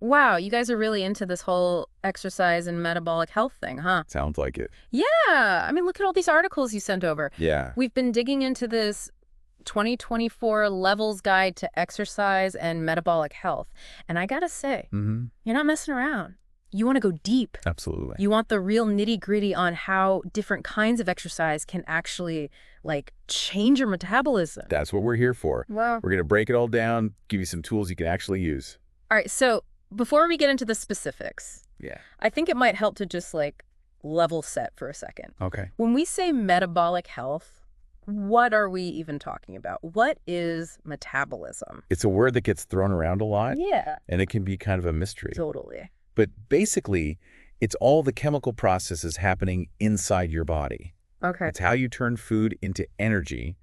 Wow, you guys are really into this whole exercise and metabolic health thing, huh? Sounds like it. Yeah. I mean, look at all these articles you sent over. Yeah. We've been digging into this 2024 Levels Guide to Exercise and Metabolic Health. And I gotta say, Mm-hmm. you're not messing around. You want to go deep. Absolutely. You want the real nitty-gritty on how different kinds of exercise can actually, like, change your metabolism. That's what we're here for. Well, We're going to break it all down, give you some tools you can actually use. all right, so before we get into the specifics, Yeah. I think it might help to just, like, level set for a second. Okay. When we say metabolic health, what are we even talking about? What is metabolism? It's a word that gets thrown around a lot, Yeah, and it can be kind of a mystery. totally. But basically, it's all the chemical processes happening inside your body. Okay. It's how you turn food into energy.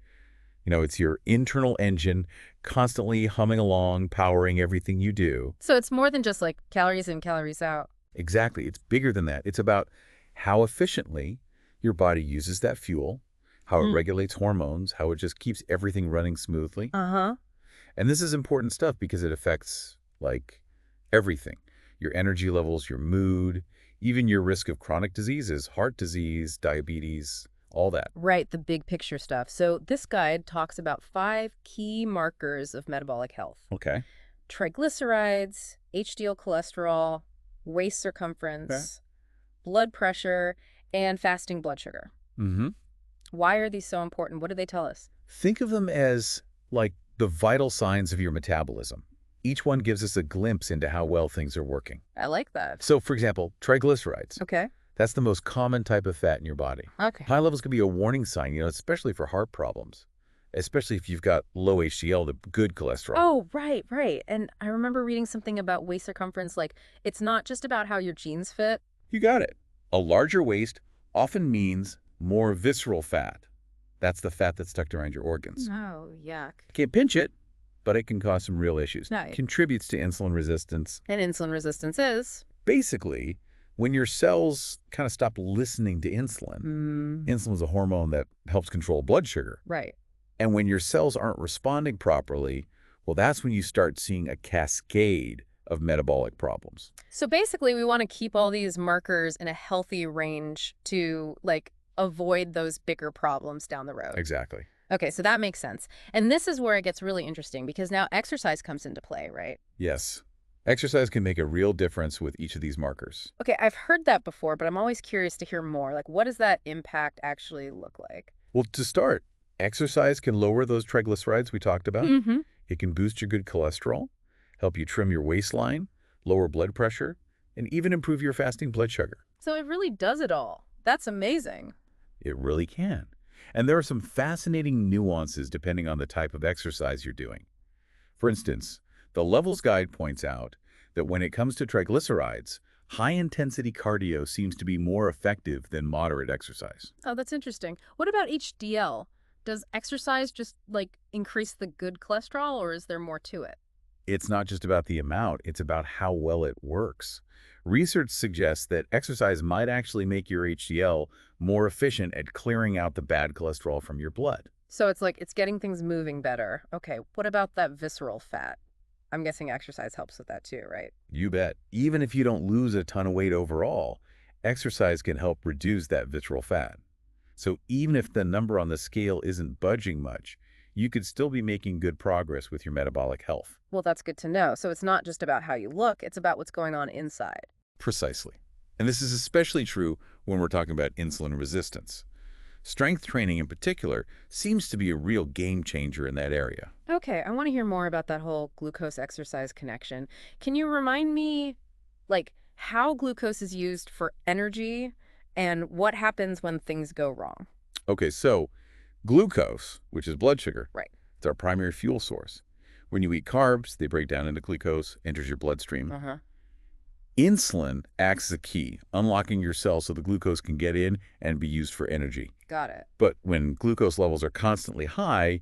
It's your internal engine constantly humming along, powering everything you do. So it's more than just, like, calories in, calories out. Exactly. It's bigger than that. It's about how efficiently your body uses that fuel, how it regulates hormones, how it just keeps everything running smoothly. Uh-huh. And this is important stuff because it affects, like, everything. Your energy levels, your mood, even your risk of chronic diseases, heart disease, diabetes, all that. Right, the big picture stuff. So this guide talks about 5 key markers of metabolic health. Okay. Triglycerides, HDL cholesterol, waist circumference, blood pressure, and fasting blood sugar. Mm-hmm. Why are these so important? What do they tell us? Think of them as, like, the vital signs of your metabolism. Each one gives us a glimpse into how well things are working. I like that. So, for example, triglycerides. Okay. That's the most common type of fat in your body. Okay. High levels can be a warning sign, especially for heart problems, especially if you've got low HDL, the good cholesterol. Oh, right, right. And I remember reading something about waist circumference, like it's not just about how your jeans fit. You got it. A larger waist often means more visceral fat. That's the fat that's stuck around your organs. Oh, yuck. Can't pinch it, but it can cause some real issues. Right. Contributes to insulin resistance. And insulin resistance is? Basically, when your cells kind of stop listening to insulin, insulin is a hormone that helps control blood sugar. Right. And when your cells aren't responding properly, well, that's when you start seeing a cascade of metabolic problems. So basically, we want to keep all these markers in a healthy range to, like, avoid those bigger problems down the road. Exactly. Okay, so that makes sense. And this is where it gets really interesting because now exercise comes into play, right? Yes. Exercise can make a real difference with each of these markers. Okay, I've heard that before, but I'm always curious to hear more. Like, what does that impact actually look like? Well, to start, exercise can lower those triglycerides we talked about. Mm-hmm. It can boost your good cholesterol, help you trim your waistline, lower blood pressure, and even improve your fasting blood sugar. So it really does it all. That's amazing. It really can. And there are some fascinating nuances depending on the type of exercise you're doing. For instance, the Levels Guide points out that when it comes to triglycerides, high-intensity cardio seems to be more effective than moderate exercise. Oh, that's interesting. What about HDL? Does exercise just, like, increase the good cholesterol, or is there more to it? It's not just about the amount, it's about how well it works. Research suggests that exercise might actually make your HDL more efficient at clearing out the bad cholesterol from your blood. So it's like it's getting things moving better. Okay, what about that visceral fat? I'm guessing exercise helps with that too, right? You bet. Even if you don't lose a ton of weight overall, exercise can help reduce that visceral fat. So even if the number on the scale isn't budging much, you could still be making good progress with your metabolic health. Well, that's good to know. So it's not just about how you look, it's about what's going on inside. Precisely. And this is especially true when we're talking about insulin resistance. Strength training in particular seems to be a real game changer in that area. Okay, I want to hear more about that whole glucose exercise connection. Can you remind me, like, how glucose is used for energy and what happens when things go wrong? Okay, so glucose, which is blood sugar, Right. it's our primary fuel source. When you eat carbs, they break down into glucose, enters your bloodstream. Uh-huh. Insulin acts as a key, unlocking your cells so the glucose can get in and be used for energy. Got it. But when glucose levels are constantly high,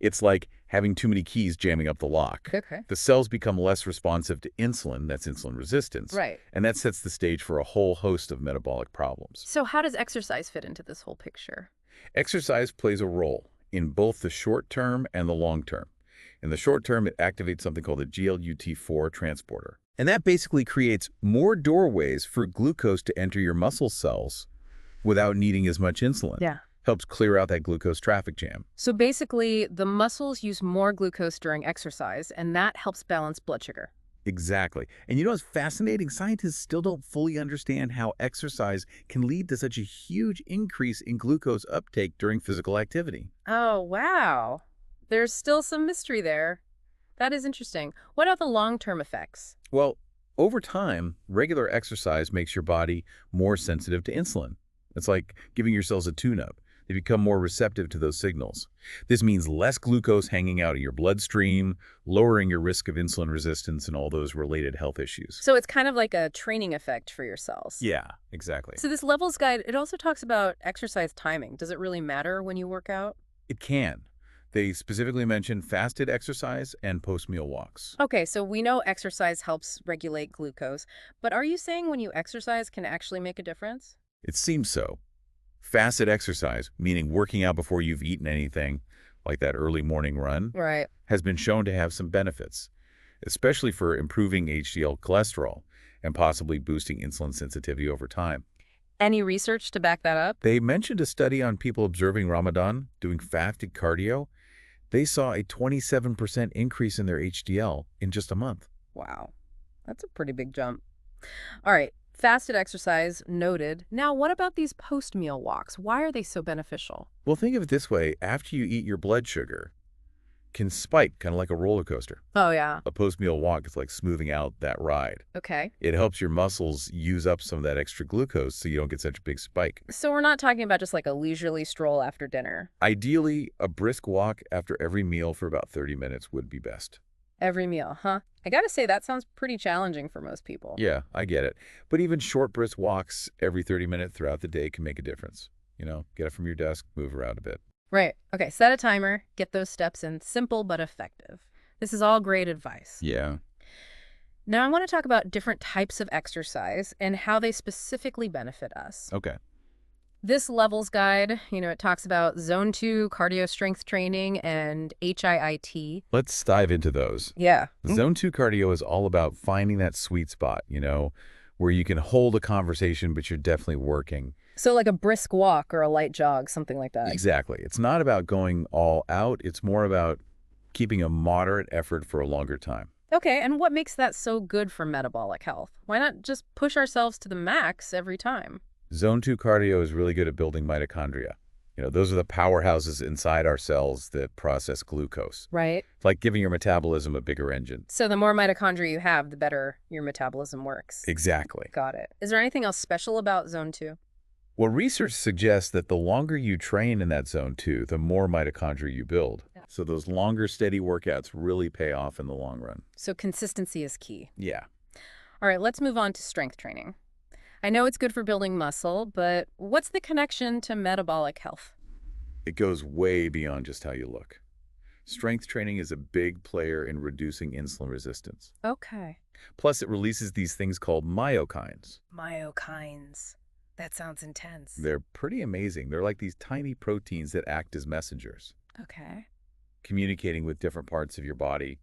it's like having too many keys jamming up the lock. Okay. The cells become less responsive to insulin, that's insulin resistance, Right. and that sets the stage for a whole host of metabolic problems. So how does exercise fit into this whole picture? Exercise plays a role in both the short term and the long term. In the short term, it activates something called the GLUT4 transporter. And that basically creates more doorways for glucose to enter your muscle cells without needing as much insulin. Yeah. Helps clear out that glucose traffic jam. So basically, the muscles use more glucose during exercise, and that helps balance blood sugar. Exactly. And you know what's fascinating? Scientists still don't fully understand how exercise can lead to such a huge increase in glucose uptake during physical activity. Oh, wow. There's still some mystery there. That is interesting. What are the long-term effects? Well, over time, regular exercise makes your body more sensitive to insulin. It's like giving your cells a tune-up. They become more receptive to those signals. This means less glucose hanging out in your bloodstream, lowering your risk of insulin resistance and all those related health issues. So it's kind of like a training effect for your cells. Yeah, exactly. So this levels guide, it also talks about exercise timing. Does it really matter when you work out? It can. They specifically mention fasted exercise and post-meal walks. Okay, so we know exercise helps regulate glucose, but are you saying when you exercise can actually make a difference? It seems so. Fasted exercise, meaning working out before you've eaten anything, like that early morning run, Right. has been shown to have some benefits, especially for improving HDL cholesterol and possibly boosting insulin sensitivity over time. Any research to back that up? They mentioned a study on people observing Ramadan doing fasted cardio. They saw a 27% increase in their HDL in just a month. Wow, that's a pretty big jump. All right, fasted exercise, noted. Now, what about these post-meal walks? Why are they so beneficial? Well, think of it this way. After you eat, your blood sugar can spike, kind of like a roller coaster. Oh, yeah. A post-meal walk is like smoothing out that ride. Okay. It helps your muscles use up some of that extra glucose so you don't get such a big spike. So we're not talking about just like a leisurely stroll after dinner. Ideally, a brisk walk after every meal for about 30 minutes would be best. Every meal, huh? I gotta say, that sounds pretty challenging for most people. Yeah, I get it. But even short, brisk walks every 30 minutes throughout the day can make a difference. You know, get up from your desk, move around a bit. Right. Okay, set a timer, get those steps in. Simple but effective. This is all great advice. Yeah. Now I want to talk about different types of exercise and how they specifically benefit us. Okay. This levels guide, it talks about zone 2 cardio strength training and HIIT. Let's dive into those. Yeah. Zone 2 cardio is all about finding that sweet spot, where you can hold a conversation, but you're definitely working. So like a brisk walk or a light jog, something like that. Exactly. It's not about going all out. It's more about keeping a moderate effort for a longer time. Okay, and what makes that so good for metabolic health? Why not just push ourselves to the max every time? Zone 2 cardio is really good at building mitochondria. Those are the powerhouses inside our cells that process glucose. Right. It's like giving your metabolism a bigger engine. So the more mitochondria you have, the better your metabolism works. Exactly. Got it. Is there anything else special about zone 2? Well, research suggests that the longer you train in that zone 2, the more mitochondria you build. Yeah. So those longer, steady workouts really pay off in the long run. So consistency is key. Yeah. All right, let's move on to strength training. I know it's good for building muscle, but what's the connection to metabolic health? It goes way beyond just how you look. Strength training is a big player in reducing insulin resistance. Okay. Plus, it releases these things called myokines. Myokines. That sounds intense. They're pretty amazing. They're like these tiny proteins that act as messengers, Okay. communicating with different parts of your body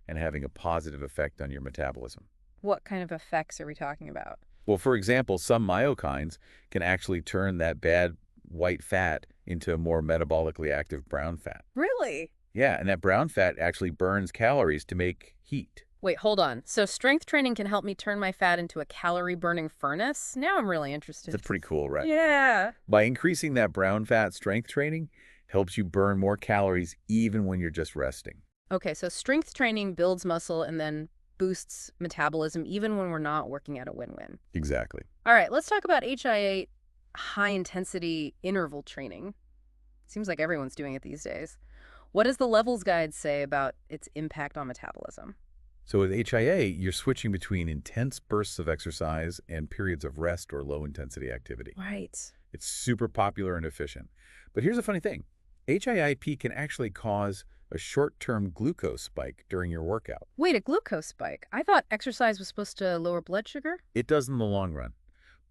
and having a positive effect on your metabolism. What kind of effects are we talking about? Well, for example, some myokines can actually turn that bad white fat into a more metabolically active brown fat. Really? Yeah, and that brown fat actually burns calories to make heat. Wait, hold on. So strength training can help me turn my fat into a calorie-burning furnace? Now I'm really interested. That's pretty cool, right? Yeah. By increasing that brown fat, strength training helps you burn more calories even when you're just resting. Okay, so strength training builds muscle and then boosts metabolism even when we're not working at a win-win. Exactly. All right, let's talk about HIIT, high-intensity interval training. Seems like everyone's doing it these days. What does the levels guide say about its impact on metabolism? So with HIA, you're switching between intense bursts of exercise and periods of rest or low-intensity activity. Right. It's super popular and efficient. But here's the funny thing. HIIP can actually cause a short-term glucose spike during your workout. Wait, a glucose spike? I thought exercise was supposed to lower blood sugar? It does in the long run.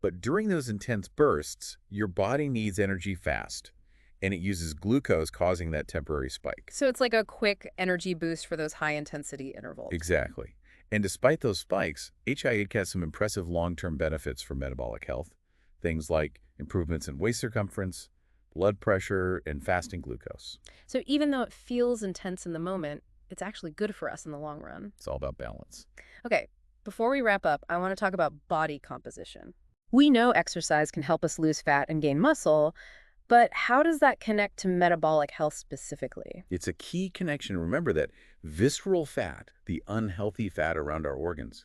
But during those intense bursts, your body needs energy fast, and it uses glucose, causing that temporary spike. So it's like a quick energy boost for those high-intensity intervals. Exactly. And despite those spikes, HI8 has some impressive long-term benefits for metabolic health. Things like improvements in waist circumference, blood pressure, and fasting glucose. So even though it feels intense in the moment, it's actually good for us in the long run. It's all about balance. Okay, before we wrap up, I want to talk about body composition. We know exercise can help us lose fat and gain muscle, but how does that connect to metabolic health specifically? It's a key connection. Remember that visceral fat, the unhealthy fat around our organs,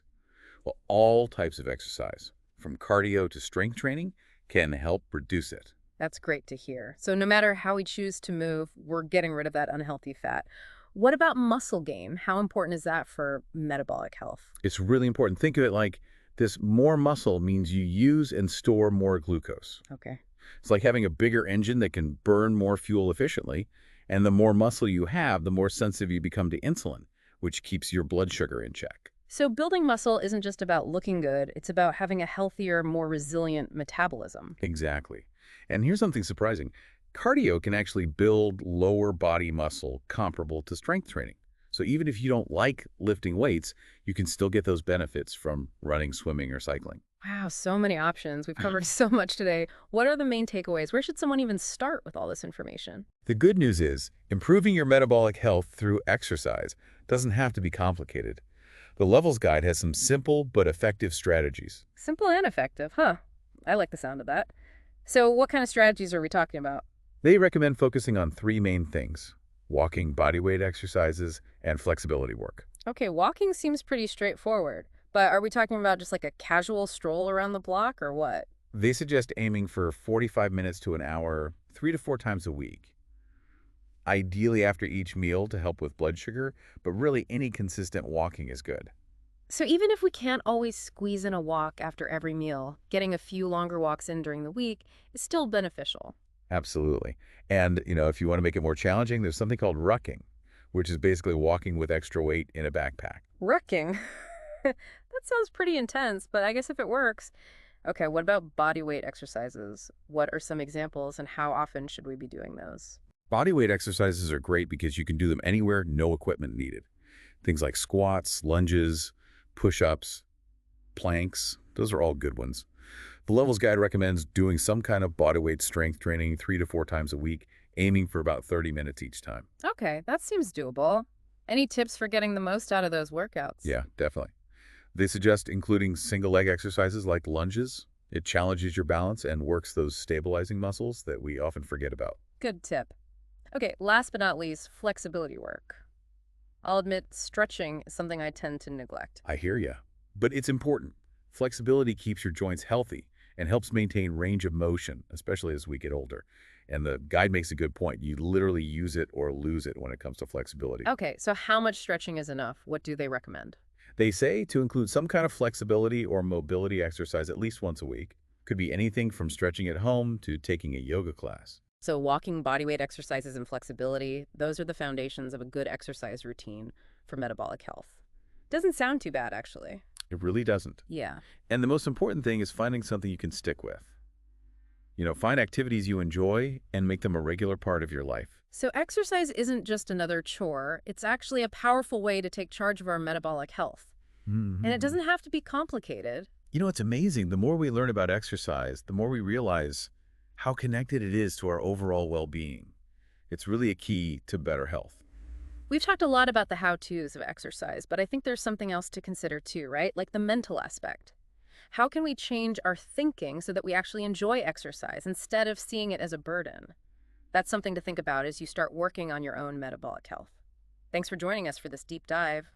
well, all types of exercise, from cardio to strength training, can help reduce it. That's great to hear. So no matter how we choose to move, we're getting rid of that unhealthy fat. What about muscle gain? How important is that for metabolic health? It's really important. Think of it like this: more muscle means you use and store more glucose. Okay. It's like having a bigger engine that can burn more fuel efficiently, and the more muscle you have, the more sensitive you become to insulin, which keeps your blood sugar in check. So building muscle isn't just about looking good, it's about having a healthier, more resilient metabolism. Exactly. And here's something surprising. Cardio can actually build lower body muscle comparable to strength training. So even if you don't like lifting weights, you can still get those benefits from running, swimming, or cycling. Wow, so many options. We've covered so much today. What are the main takeaways? Where should someone even start with all this information? The good news is, improving your metabolic health through exercise doesn't have to be complicated. The Levels Guide has some simple but effective strategies. Simple and effective, huh? I like the sound of that. So what kind of strategies are we talking about? They recommend focusing on three main things: walking, bodyweight exercises, and flexibility work. Okay, walking seems pretty straightforward, but are we talking about just like a casual stroll around the block or what? They suggest aiming for 45 minutes to an hour, 3 to 4 times a week. Ideally after each meal to help with blood sugar, but really any consistent walking is good. So even if we can't always squeeze in a walk after every meal, getting a few longer walks in during the week is still beneficial. Absolutely. And, if you want to make it more challenging, there's something called rucking, which is basically walking with extra weight in a backpack. Rucking. That sounds pretty intense, but I guess if it works. Okay, what about body weight exercises? What are some examples and how often should we be doing those? Bodyweight exercises are great because you can do them anywhere, no equipment needed. Things like squats, lunges, push-ups, planks, those are all good ones. The Levels Guide recommends doing some kind of bodyweight strength training 3 to 4 times a week, aiming for about 30 minutes each time. Okay, that seems doable. Any tips for getting the most out of those workouts? Yeah, definitely. They suggest including single leg exercises like lunges. It challenges your balance and works those stabilizing muscles that we often forget about. Good tip. Okay, last but not least, flexibility work. I'll admit stretching is something I tend to neglect. I hear ya. But it's important. Flexibility keeps your joints healthy and helps maintain range of motion, especially as we get older. And the guide makes a good point. You literally use it or lose it when it comes to flexibility. Okay, so how much stretching is enough? What do they recommend? They say to include some kind of flexibility or mobility exercise at least once a week. Could be anything from stretching at home to taking a yoga class. So walking, bodyweight exercises, and flexibility, those are the foundations of a good exercise routine for metabolic health. Doesn't sound too bad, actually. It really doesn't. Yeah. And the most important thing is finding something you can stick with. Find activities you enjoy and make them a regular part of your life. So exercise isn't just another chore. It's actually a powerful way to take charge of our metabolic health. And it doesn't have to be complicated. It's amazing. The more we learn about exercise, the more we realize how connected it is to our overall well-being. It's really a key to better health. We've talked a lot about the how-tos of exercise, but I think there's something else to consider too, right? Like the mental aspect. How can we change our thinking so that we actually enjoy exercise instead of seeing it as a burden? That's something to think about as you start working on your own metabolic health. Thanks for joining us for this deep dive.